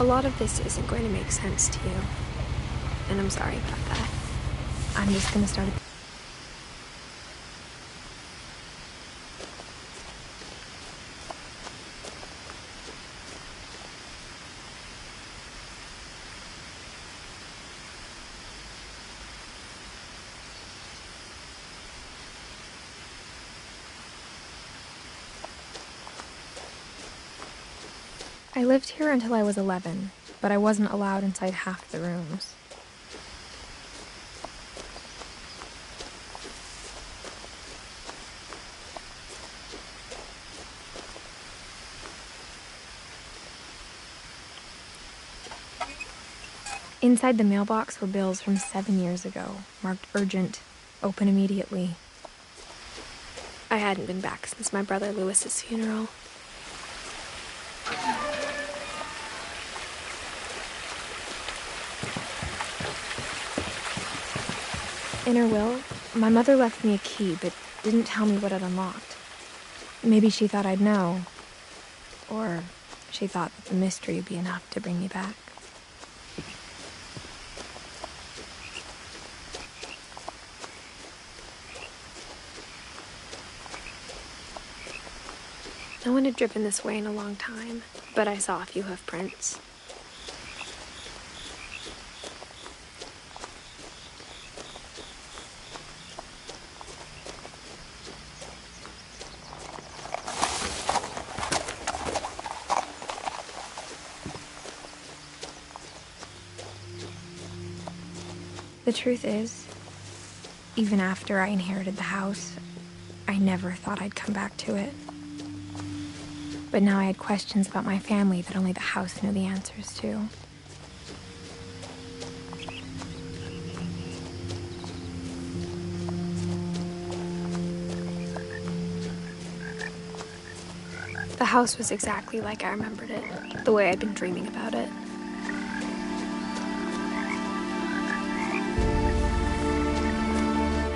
A lot of this isn't going to make sense to you, and I'm sorry about that. I'm just gonna start at I lived here until I was 11, but I wasn't allowed inside half the rooms. Inside the mailbox were bills from 7 years ago, marked urgent, open immediately. I hadn't been back since my brother Lewis's funeral. In her will, my mother left me a key, but didn't tell me what it unlocked. Maybe she thought I'd know, or she thought that the mystery would be enough to bring me back. No one had driven this way in a long time, but I saw a few hoof prints. The truth is, even after I inherited the house, I never thought I'd come back to it. But now I had questions about my family that only the house knew the answers to. The house was exactly like I remembered it, the way I'd been dreaming about it.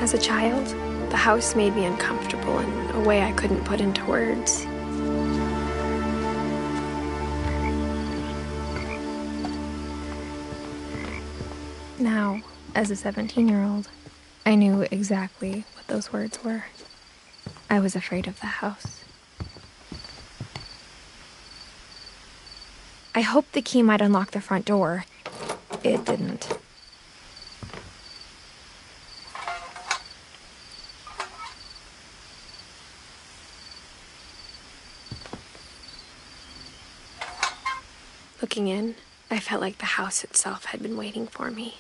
As a child, the house made me uncomfortable in a way I couldn't put into words. Now, as a 17-year-old, I knew exactly what those words were. I was afraid of the house. I hoped the key might unlock the front door. It didn't. Looking in, I felt like the house itself had been waiting for me.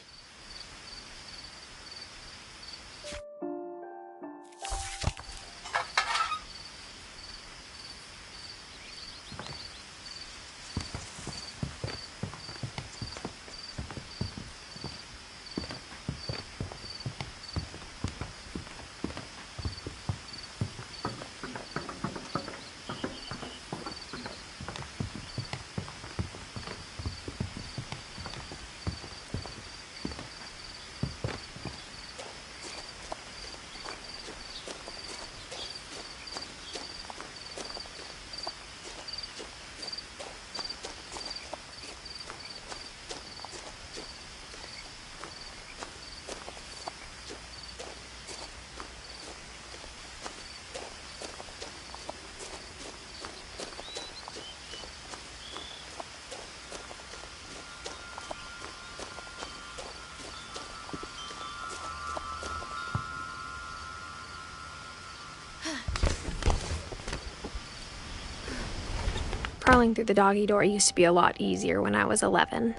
Crawling through the doggy door used to be a lot easier when I was 11.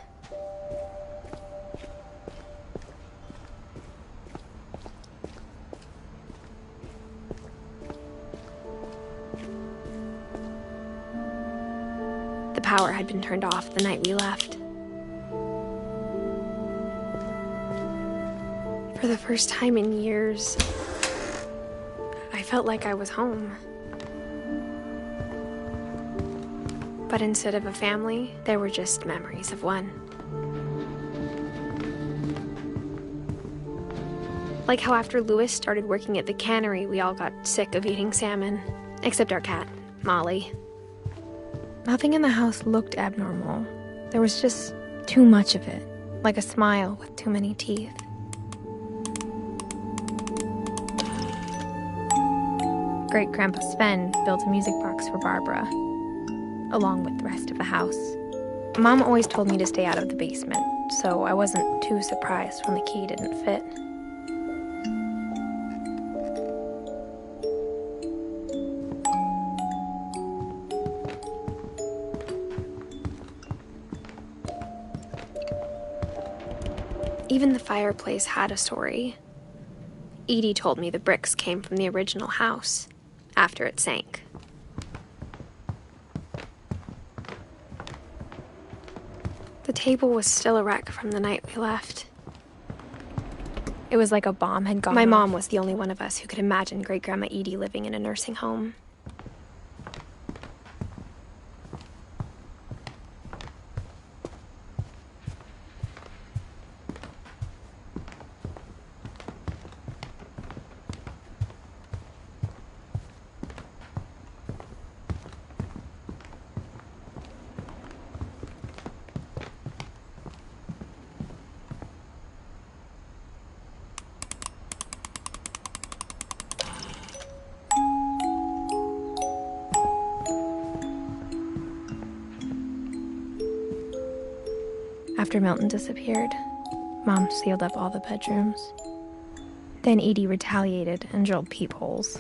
The power had been turned off the night we left. For the first time in years, I felt like I was home. But instead of a family, there were just memories of one. Like how after Lewis started working at the cannery, we all got sick of eating salmon, except our cat, Molly. Nothing in the house looked abnormal, There was just too much of it, like a smile with too many teeth. Great-Grandpa Sven built a music box for Barbara, along with the rest of the house. Mom always told me to stay out of the basement, so I wasn't too surprised when the key didn't fit. Even the fireplace had a story. Edie told me the bricks came from the original house, after it sank. The table was still a wreck from the night we left. It was like a bomb had gone off. My mom was the only one of us who could imagine Great-Grandma Edie living in a nursing home. After Milton disappeared, Mom sealed up all the bedrooms. Then Edie retaliated and drilled peepholes.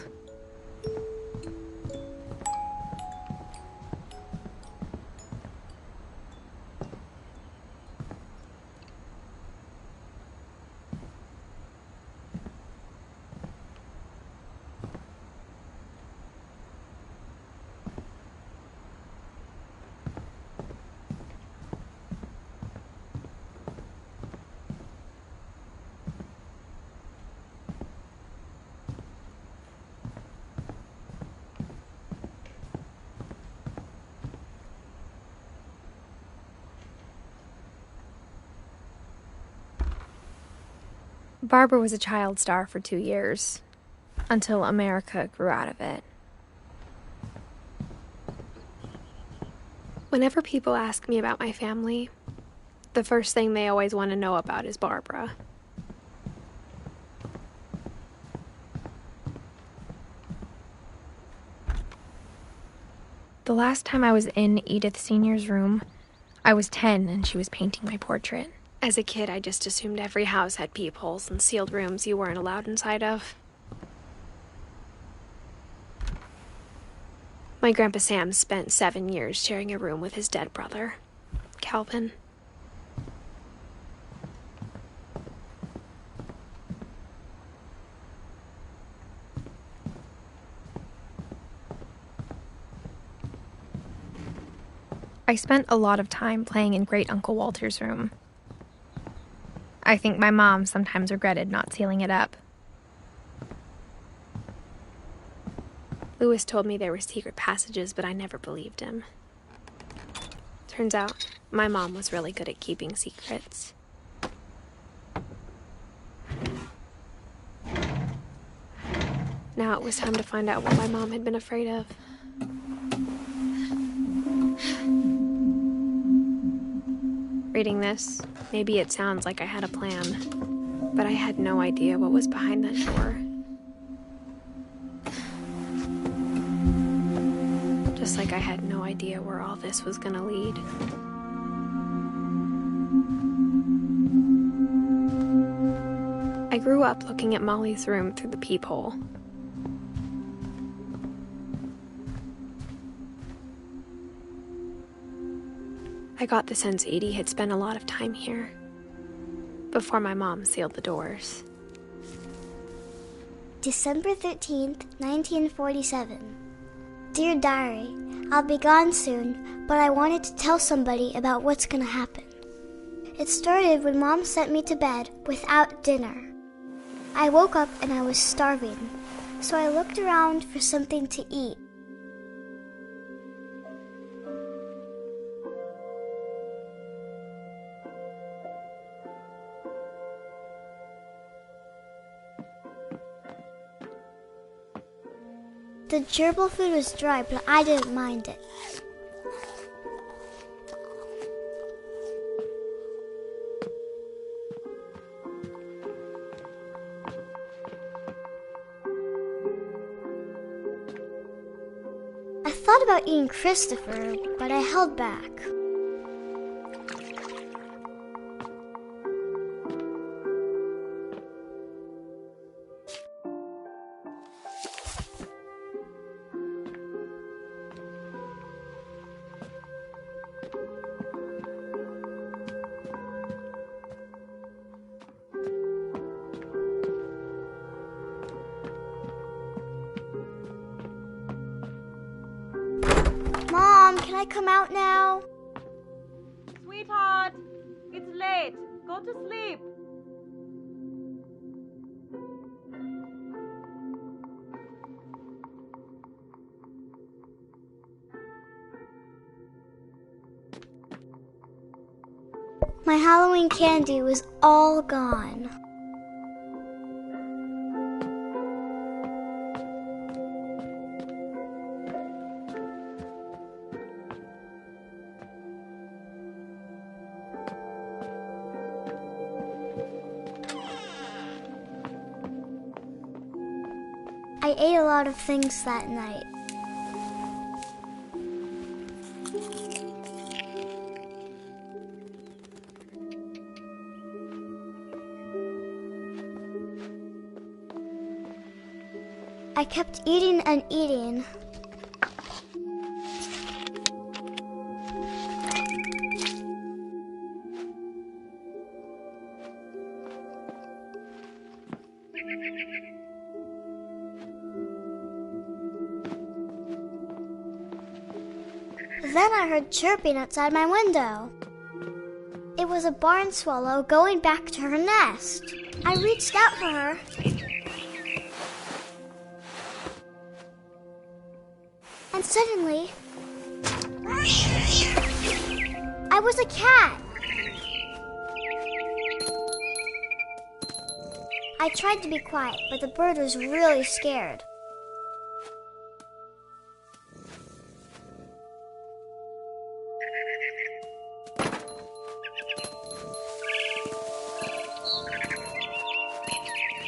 Barbara was a child star for 2 years, until America grew out of it. Whenever people ask me about my family, the first thing they always want to know about is Barbara. The last time I was in Edith Sr.'s room, I was 10 and she was painting my portrait. As a kid, I just assumed every house had peepholes and sealed rooms you weren't allowed inside of. My Grandpa Sam spent 7 years sharing a room with his dead brother, Calvin. I spent a lot of time playing in Great Uncle Walter's room. I think my mom sometimes regretted not sealing it up. Louis told me there were secret passages, but I never believed him. Turns out, my mom was really good at keeping secrets. Now it was time to find out what my mom had been afraid of. Reading this, maybe it sounds like I had a plan, but I had no idea what was behind that door. Just like I had no idea where all this was gonna lead. I grew up looking at Molly's room through the peephole. I got the sense Edie had spent a lot of time here, before my mom sealed the doors. December 13th, 1947. Dear Diary, I'll be gone soon, but I wanted to tell somebody about what's gonna happen. It started when Mom sent me to bed without dinner. I woke up and I was starving, so I looked around for something to eat. The gerbil food was dry, but I didn't mind it. thought about eating Christopher, but I held back. Mom, can I come out now? Sweetheart, it's late. Go to sleep. My Halloween candy was all gone. I ate a lot of things that night. I kept eating and eating. Then I heard chirping outside my window. It was a barn swallow going back to her nest. I reached out for her. And suddenly, I was a cat. I tried to be quiet, but the bird was really scared.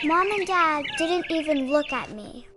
Mom and Dad didn't even look at me.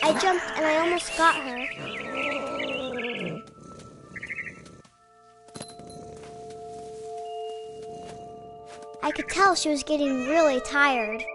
I jumped and I almost got her. I could tell she was getting really tired.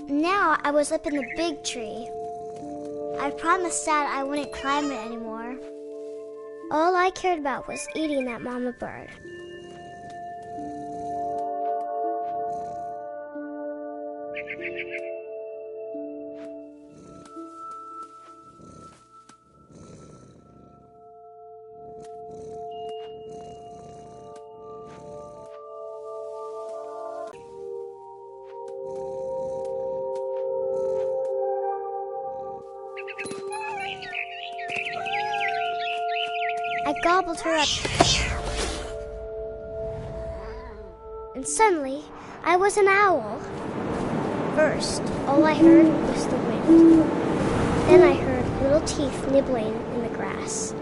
Now I was up in the big tree. I promised Dad I wouldn't climb it anymore. All I cared about was eating that mama bird. I gobbled her up. And suddenly, I was an owl. First, all I heard was the wind. Then I heard little teeth nibbling in the grass.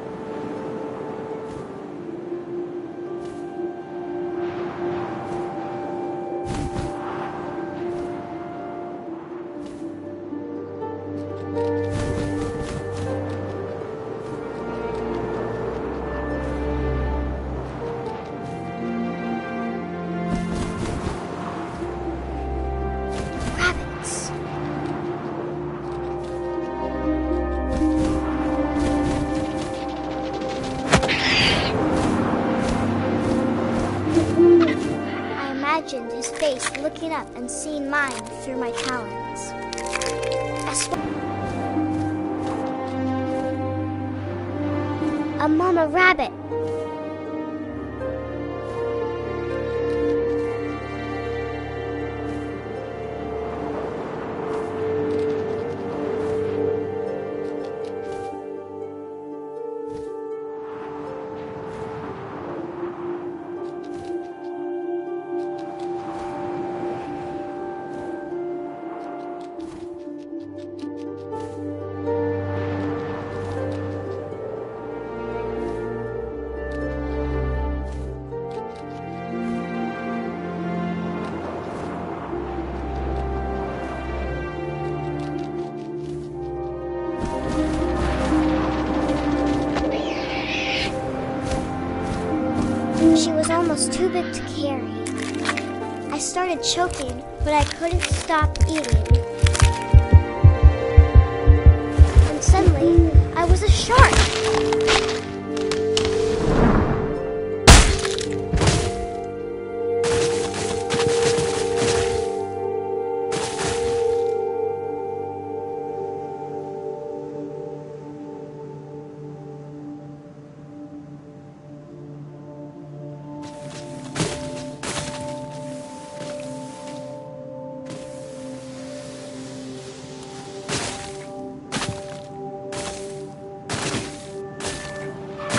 His face looking up and seeing mine through my talons. A mama rabbit. She was almost too big to carry. I started choking, but I couldn't stop eating. And suddenly, I was a shark.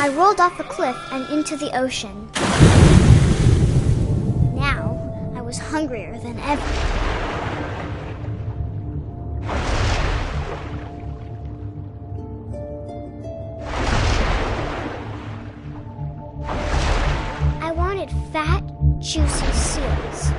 I rolled off a cliff and into the ocean. Now, I was hungrier than ever. I wanted fat, juicy seals.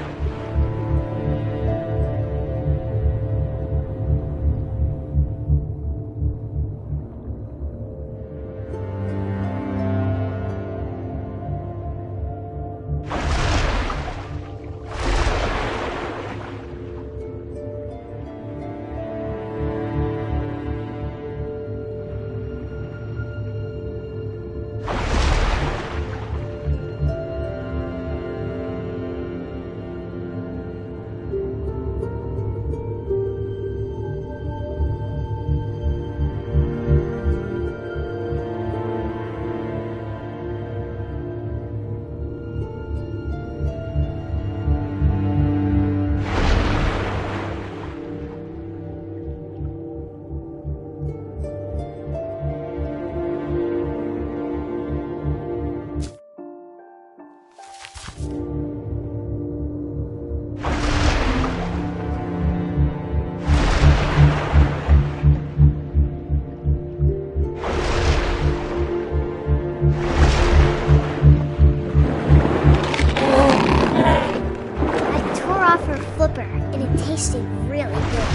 tasted really good.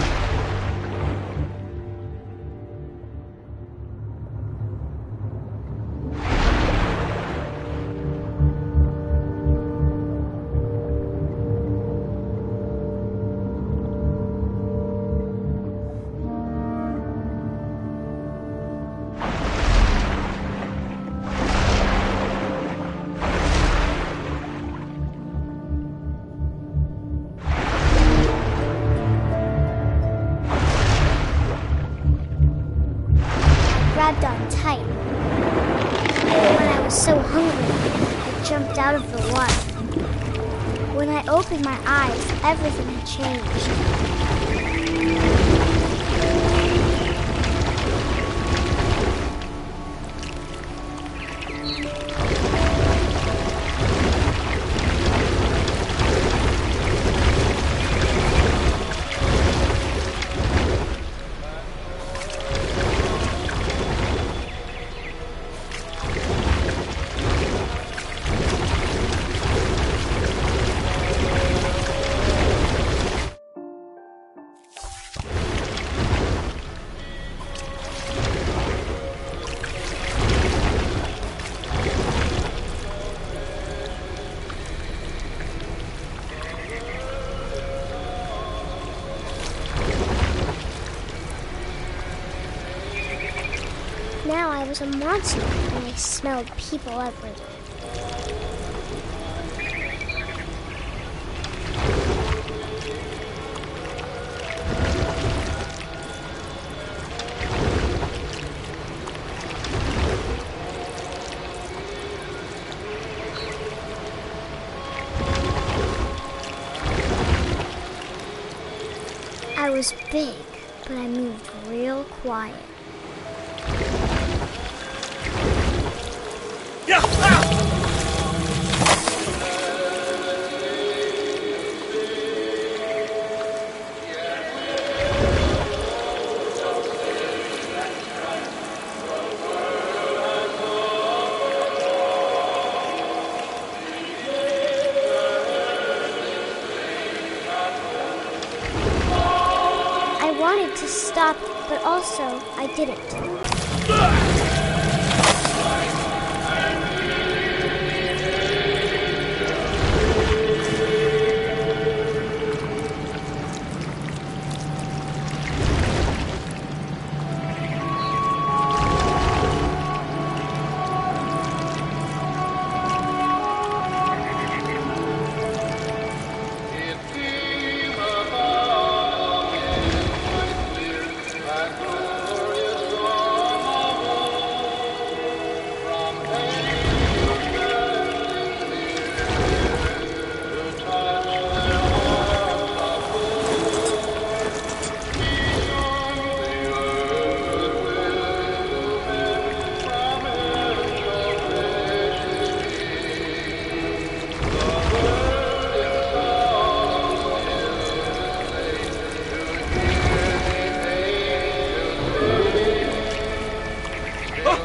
Grabbed on tight. And when I was so hungry, I jumped out of the water. When I opened my eyes, everything had changed. Now I was a monster, and I smelled people everywhere. I was big, but I moved real quiet. I wanted to stop, but also I didn't.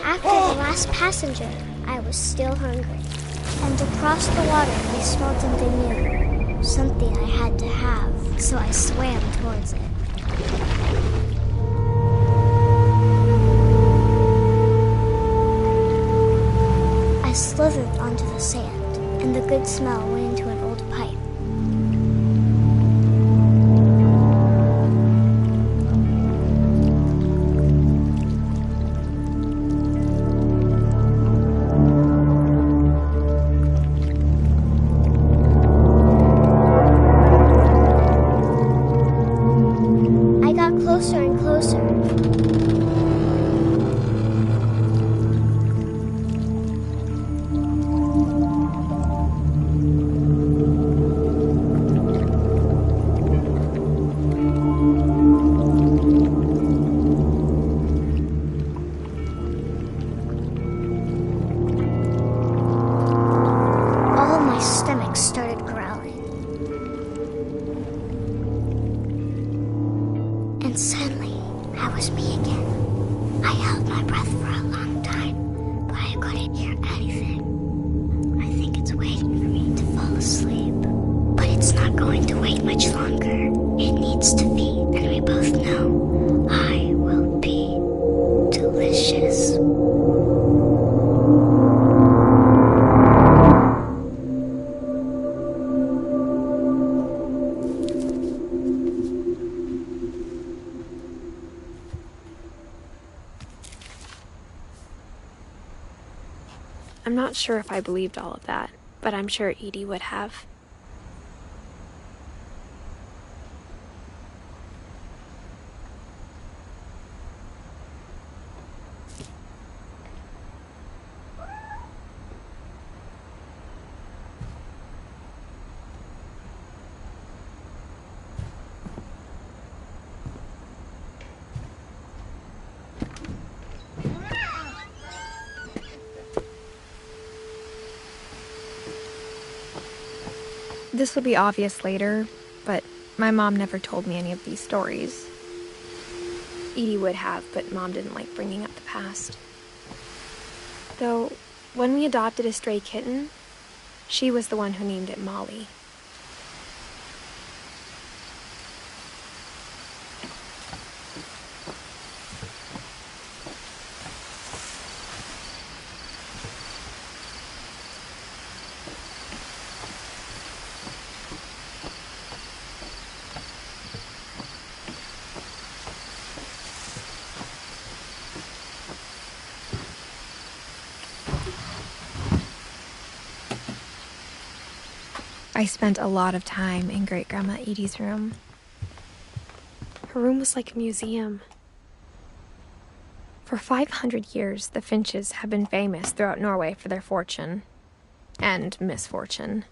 After the last passenger, I was still hungry. And across the water, I smelled something new. Something I had to have, so I swam towards it. I slithered onto the sand, and the good smell went into an old pipe. Closer and closer. All my stomach started growling. And suddenly, I was me again. I held my breath for a long time, but I couldn't hear anything. I think it's waiting for me to fall asleep. But it's not going to wait much longer. It needs delicious. I'm not sure if I believed all of that, but I'm sure Edie would have. This will be obvious later, but my mom never told me any of these stories. Edie would have, but Mom didn't like bringing up the past. Though, when we adopted a stray kitten, she was the one who named it Molly. I spent a lot of time in Great-Grandma Edie's room. Her room was like a museum. For 500 years, the Finches have been famous throughout Norway for their fortune and misfortune.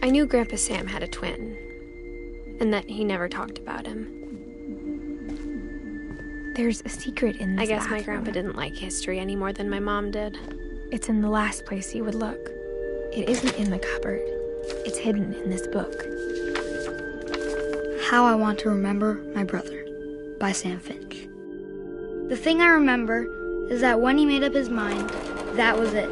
I knew Grandpa Sam had a twin, and that he never talked about him. There's a secret in this I guess my bathroom. grandpa didn't like history any more than my mom did. It's in the last place you would look. It isn't in the cupboard. It's hidden in this book. How I Want to Remember My Brother by Sam Finch. The thing I remember is that when he made up his mind, that was it.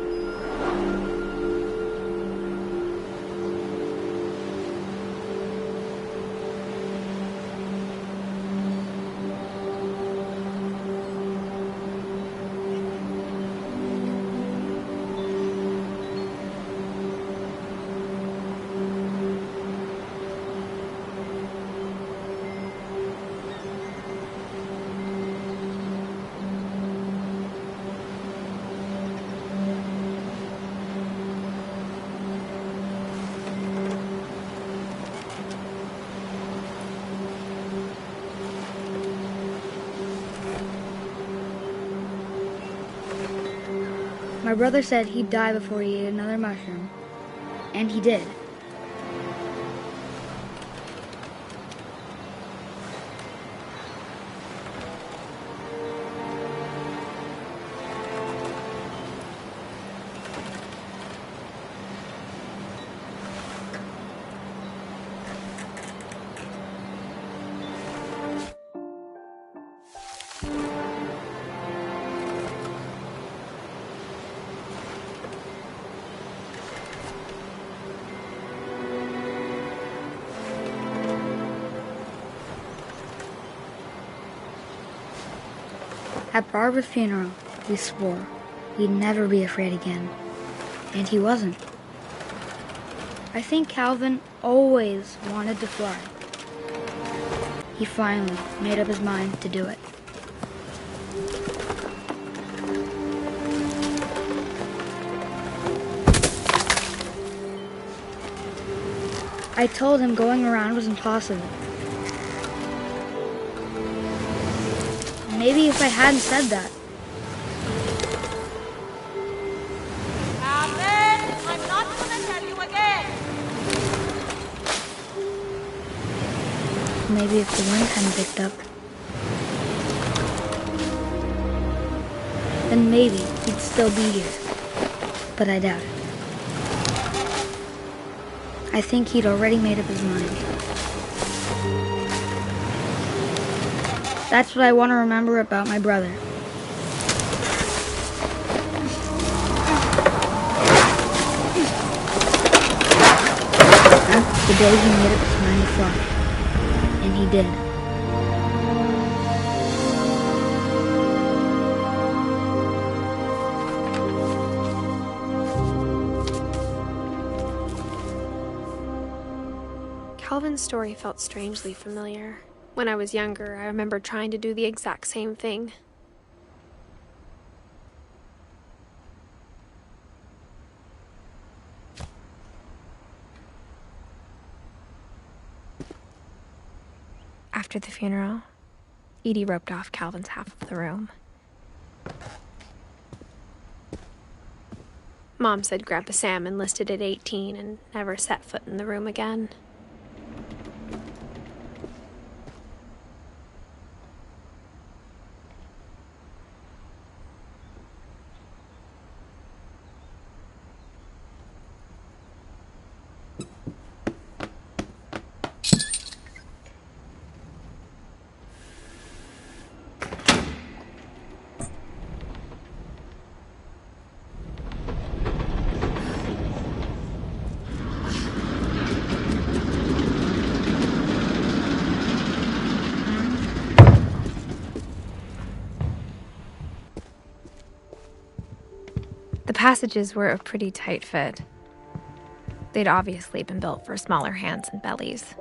My brother said he'd die before he ate another mushroom, and he did. At Barbara's funeral, we swore we'd never be afraid again. And he wasn't. I think Calvin always wanted to fly. He finally made up his mind to do it. I told him going around was impossible. Maybe if I hadn't said that. Calvin, I'm not gonna tell you again. Maybe if the wind hadn't picked up, then maybe he'd still be here. But I doubt it. I think he'd already made up his mind. That's what I want to remember about my brother. The day he made up his mind to fly. And he did. Calvin's story felt strangely familiar. When I was younger, I remember trying to do the exact same thing. After the funeral, Edie roped off Calvin's half of the room. Mom said Grandpa Sam enlisted at 18 and never set foot in the room again. The passages were a pretty tight fit. They'd obviously been built for smaller hands and bellies.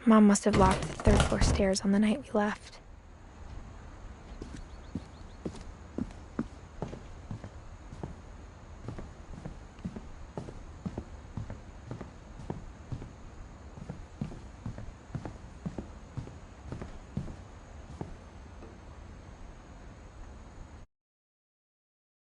Mom must have locked the third floor stairs on the night we left.